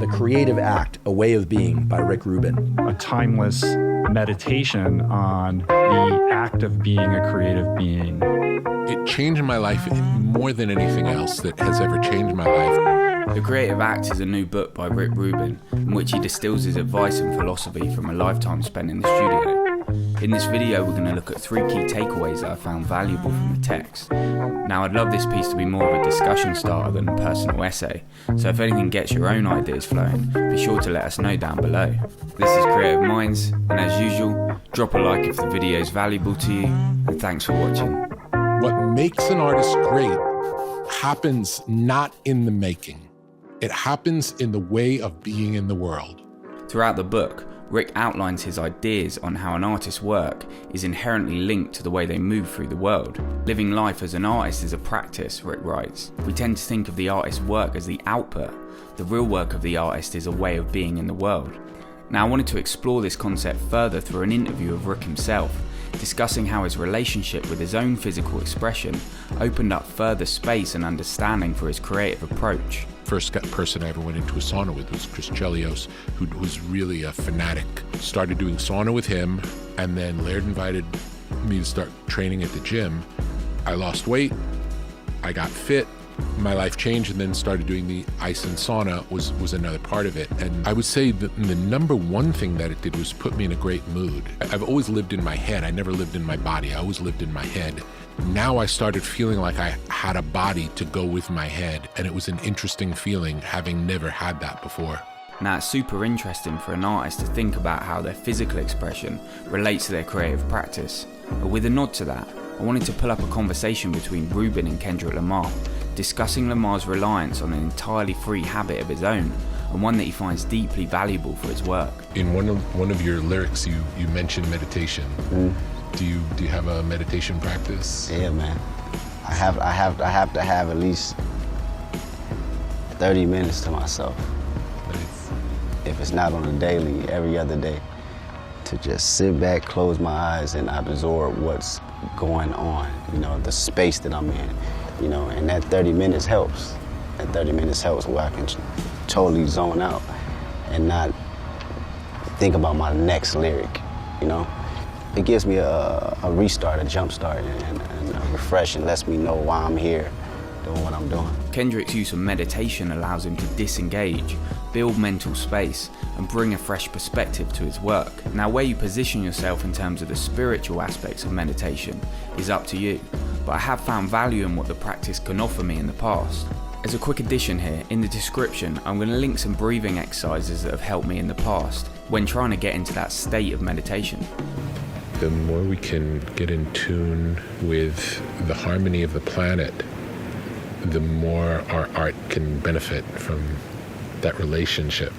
The Creative Act, A Way of Being by Rick Rubin. A timeless meditation on the act of being a creative being. It changed my life more than anything else that has ever changed my life. The Creative Act is a new book by Rick Rubin, in which he distills his advice and philosophy from a lifetime spent in the studio. In this video, we're going to look at 3 key takeaways that I found valuable from the text. Now, I'd love this piece to be more of a discussion starter than a personal essay, so if anything gets your own ideas flowing, be sure to let us know down below. This is Creative Minds, and as usual, drop a like if the video is valuable to you, and thanks for watching. What makes an artist great happens not in the making. It happens in the way of being in the world. Throughout the book, Rick outlines his ideas on how an artist's work is inherently linked to the way they move through the world. Living life as an artist is a practice, Rick writes. We tend to think of the artist's work as the output. The real work of the artist is a way of being in the world. Now, I wanted to explore this concept further through an interview of Rick himself, discussing how his relationship with his own physical expression opened up further space and understanding for his creative approach. First person I ever went into a sauna with was Chris Chelios, who was really a fanatic. Started doing sauna with him, and then Laird invited me to start training at the gym. I lost weight, I got fit, my life changed, and then started doing the ice and sauna was another part of it. And I would say that the number one thing that it did was put me in a great mood. I've always lived in my head. I never lived in my body. I always lived in my head. Now I started feeling like I had a body to go with my head, and it was an interesting feeling, having never had that before. Now, it's super interesting for an artist to think about how their physical expression relates to their creative practice. But with a nod to that, I wanted to pull up a conversation between Rubin and Kendrick Lamar, discussing Lamar's reliance on an entirely free habit of his own, and one that he finds deeply valuable for his work. In one of your lyrics, you mentioned meditation. Do you have a meditation practice? Yeah, man. I have to have at least 30 minutes to myself. Nice. If it's not on a daily, every other day, to just sit back, close my eyes, and absorb what's going on. You know, the space that I'm in. You know, and that 30 minutes helps. That 30 minutes helps where I can totally zone out and not think about my next lyric. You know. It gives me a restart, a jump start, and a refresh, and lets me know why I'm here doing what I'm doing. Kendrick's use of meditation allows him to disengage, build mental space, and bring a fresh perspective to his work. Now, where you position yourself in terms of the spiritual aspects of meditation is up to you, but I have found value in what the practice can offer me in the past. As a quick addition here, in the description, I'm going to link some breathing exercises that have helped me in the past when trying to get into that state of meditation. The more we can get in tune with the harmony of the planet, the more our art can benefit from that relationship.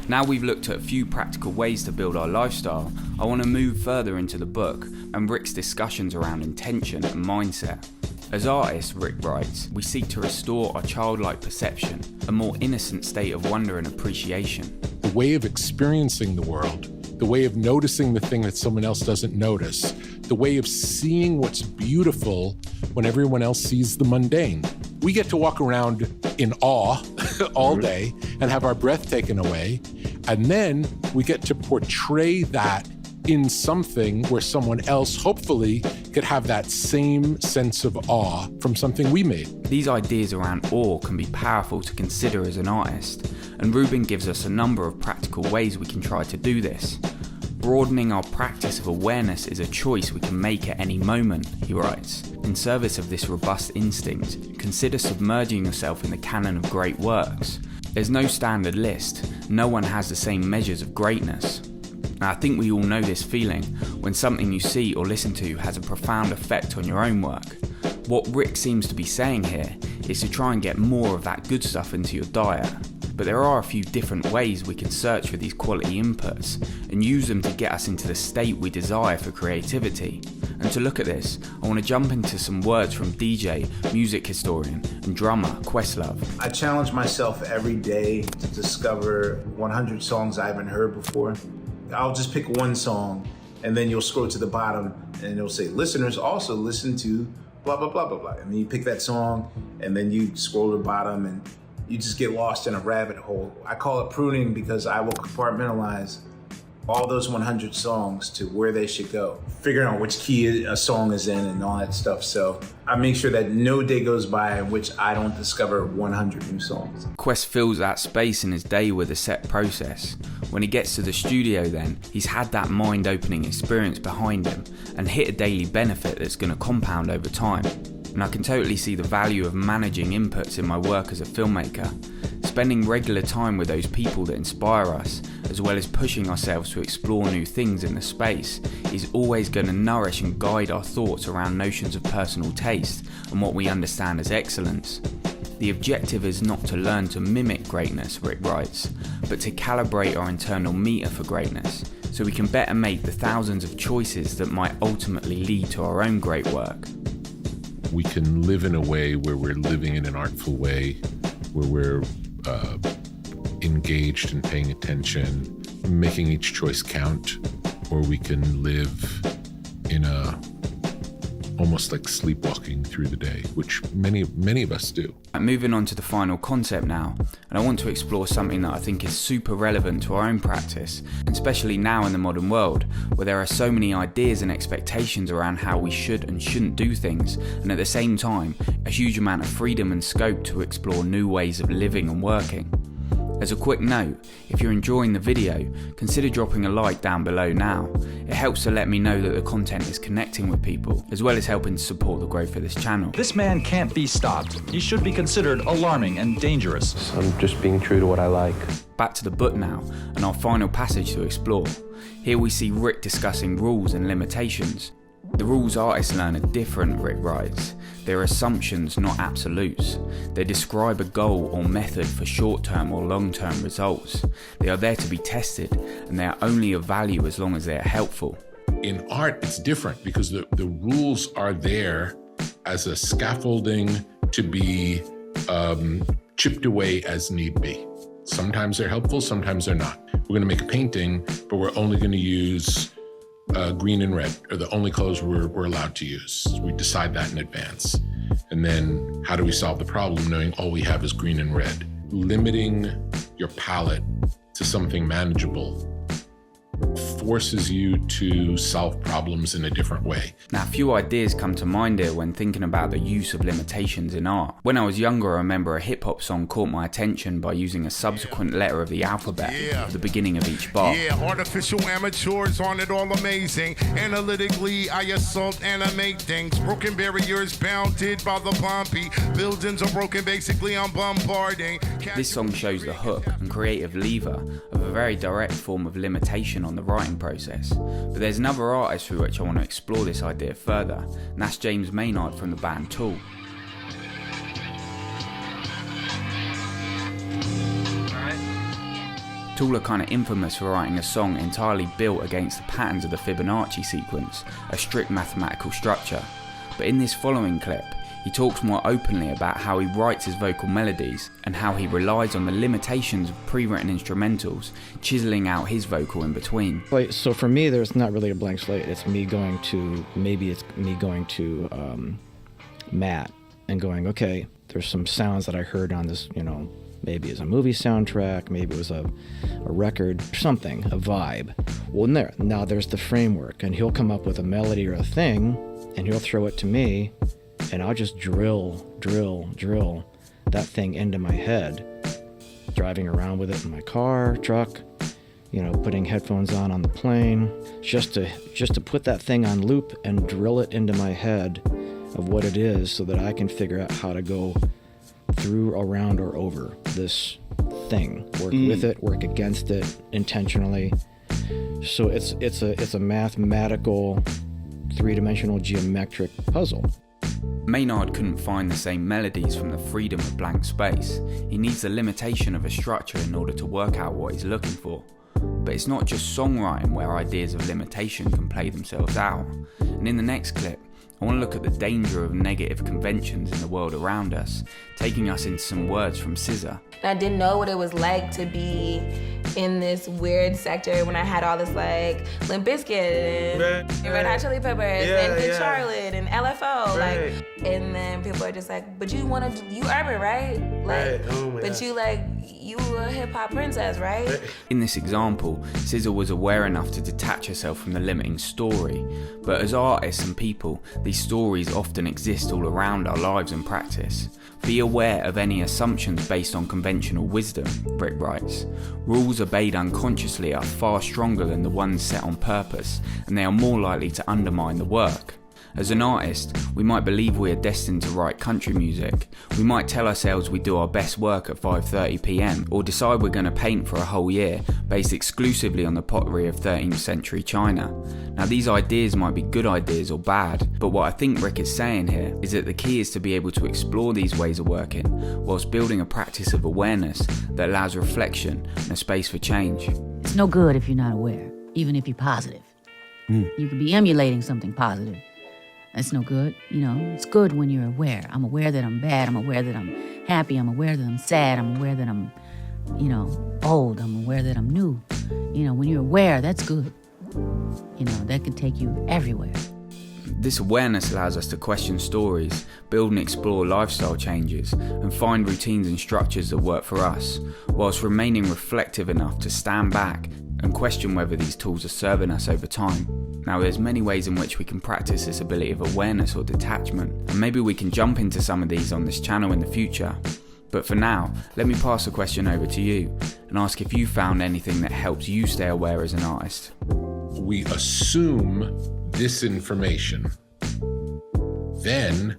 Now we've looked at a few practical ways to build our lifestyle, I want to move further into the book and Rick's discussions around intention and mindset. As artists, Rick writes, we seek to restore our childlike perception, a more innocent state of wonder and appreciation. The way of experiencing the world, the way of noticing the thing that someone else doesn't notice, the way of seeing what's beautiful when everyone else sees the mundane. We get to walk around in awe all day and have our breath taken away, and then we get to portray that in something where someone else hopefully could have that same sense of awe from something we made. These ideas around awe can be powerful to consider as an artist, and Rubin gives us a number of practical ways we can try to do this. Broadening our practice of awareness is a choice we can make at any moment, he writes. In service of this robust instinct, consider submerging yourself in the canon of great works. There's no standard list, no one has the same measures of greatness. Now, I think we all know this feeling when something you see or listen to has a profound effect on your own work. What Rick seems to be saying here is to try and get more of that good stuff into your diet. But there are a few different ways we can search for these quality inputs and use them to get us into the state we desire for creativity. And to look at this, I want to jump into some words from DJ, music historian, and drummer Questlove. I challenge myself every day to discover 100 songs I haven't heard before. I'll just pick one song, and then you'll scroll to the bottom, and it'll say, listeners also listen to blah, blah, blah, blah, blah. And then you pick that song, and then you scroll to the bottom, and you just get lost in a rabbit hole. I call it pruning because I will compartmentalize all those 100 songs to where they should go, figuring out which key a song is in and all that stuff. So I make sure that no day goes by in which I don't discover 100 new songs. Quest fills that space in his day with a set process. When he gets to the studio then, he's had that mind-opening experience behind him and hit a daily benefit that's going to compound over time. And I can totally see the value of managing inputs in my work as a filmmaker. Spending regular time with those people that inspire us, as well as pushing ourselves to explore new things in the space, is always going to nourish and guide our thoughts around notions of personal taste and what we understand as excellence. The objective is not to learn to mimic greatness, Rick writes, but to calibrate our internal meter for greatness, so we can better make the thousands of choices that might ultimately lead to our own great work. We can live in a way where we're living in an artful way, where we're engaged and paying attention, making each choice count, or we can live in a almost like sleepwalking through the day, which many of us do. Moving on to the final concept now, and I want to explore something that I think is super relevant to our own practice, especially now in the modern world, where there are so many ideas and expectations around how we should and shouldn't do things, and at the same time, a huge amount of freedom and scope to explore new ways of living and working. As a quick note, if you're enjoying the video, consider dropping a like down below now. It helps to let me know that the content is connecting with people, as well as helping to support the growth of this channel. This man can't be stopped. He should be considered alarming and dangerous. I'm just being true to what I like. Back to the book now, and our final passage to explore. Here we see Rick discussing rules and limitations. The rules artists learn are different, Rick writes. They're assumptions, not absolutes. They describe a goal or method for short-term or long-term results. They are there to be tested, and they are only of value as long as they are helpful. In art, it's different because the rules are there as a scaffolding to be chipped away as need be. Sometimes they're helpful, sometimes they're not. We're going to make a painting, but we're only going to use green and red are the only colors we're allowed to use. We decide that in advance. And then how do we solve the problem knowing all we have is green and red? Limiting your palette to something manageable forces you to solve problems in a different way. Now, a few ideas come to mind here when thinking about the use of limitations in art. When I was younger, I remember a hip-hop song caught my attention by using a subsequent letter of the alphabet at the beginning of each bar. Artificial amateurs on it all amazing. Analytically, I assault, animate things. Broken barriers bounded by the bumpy. Buildings are broken, basically I'm bombarding. This song shows the hook and creative lever of a very direct form of limitation on the writing process. But there's another artist through which I want to explore this idea further, and that's James Maynard from the band Tool. Tool are kind of infamous for writing a song entirely built against the patterns of the Fibonacci sequence, a strict mathematical structure. But in this following clip, he talks more openly about how he writes his vocal melodies and how he relies on the limitations of pre-written instrumentals, chiseling out his vocal in between. So for me, there's not really a blank slate. It's me going to Matt and going, okay, there's some sounds that I heard on this, maybe it's a movie soundtrack, maybe it was a record, something, a vibe. Well, now there's the framework, and he'll come up with a melody or a thing, and he'll throw it to me, and I'll just drill that thing into my head, driving around with it in my car, truck, putting headphones on the plane, just to put that thing on loop and drill it into my head of what it is so that I can figure out how to go through, around, or over this thing, work with it, work against it intentionally. So it's a mathematical, three-dimensional geometric puzzle. Maynard couldn't find the same melodies from the freedom of blank space. He needs the limitation of a structure in order to work out what he's looking for. But it's not just songwriting where ideas of limitation can play themselves out. And in the next clip, I want to look at the danger of negative conventions in the world around us, taking us into some words from SZA. I didn't know what it was like to be in this weird sector when I had all this like Limp Bizkit and Red Hot Chili Peppers and Good Charlotte and LFO, like, and then people are just like, but you urban, right? Like, but you like, you a hip hop princess, right? In this example, SZA was aware enough to detach herself from the limiting story, but as artists and people, these stories often exist all around our lives and practice. Be aware of any assumptions based on conventional wisdom, Rick writes. Rules obeyed unconsciously are far stronger than the ones set on purpose, and they are more likely to undermine the work. As an artist, we might believe we are destined to write country music. We might tell ourselves we do our best work at 5:30 PM, or decide we're going to paint for a whole year, based exclusively on the pottery of 13th century China. Now these ideas might be good ideas or bad, but what I think Rick is saying here is that the key is to be able to explore these ways of working, whilst building a practice of awareness that allows reflection and a space for change. It's no good if you're not aware, even if you're positive. You could be emulating something positive. That's no good. You know, it's good when you're aware. I'm aware that I'm bad. I'm aware that I'm happy. I'm aware that I'm sad. I'm aware that I'm, old. I'm aware that I'm new. When you're aware, that's good. That could take you everywhere. This awareness allows us to question stories, build and explore lifestyle changes, and find routines and structures that work for us, whilst remaining reflective enough to stand back and question whether these tools are serving us over time. Now there's many ways in which we can practice this ability of awareness or detachment, and maybe we can jump into some of these on this channel in the future. But for now, let me pass the question over to you and ask if you found anything that helps you stay aware as an artist. We assume this information, then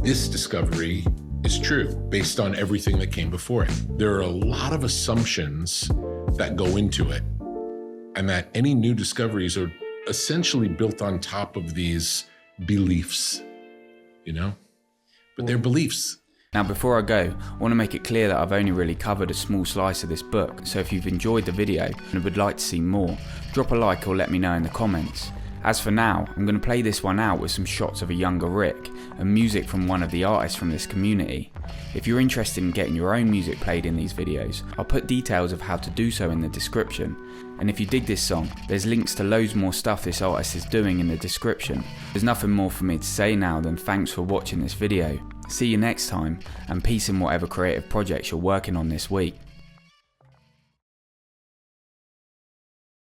this discovery is true based on everything that came before it. There are a lot of assumptions that go into it, and that any new discoveries are essentially built on top of these beliefs, but they're beliefs. Now before I go, I want to make it clear that I've only really covered a small slice of this book, so if you've enjoyed the video and would like to see more, drop a like or let me know in the comments. As for now, I'm going to play this one out with some shots of a younger Rick and music from one of the artists from this community. If you're interested in getting your own music played in these videos, I'll put details of how to do so in the description. And if you dig this song, there's links to loads more stuff this artist is doing in the description. There's nothing more for me to say now than thanks for watching this video. See you next time, and peace in whatever creative projects you're working on this week.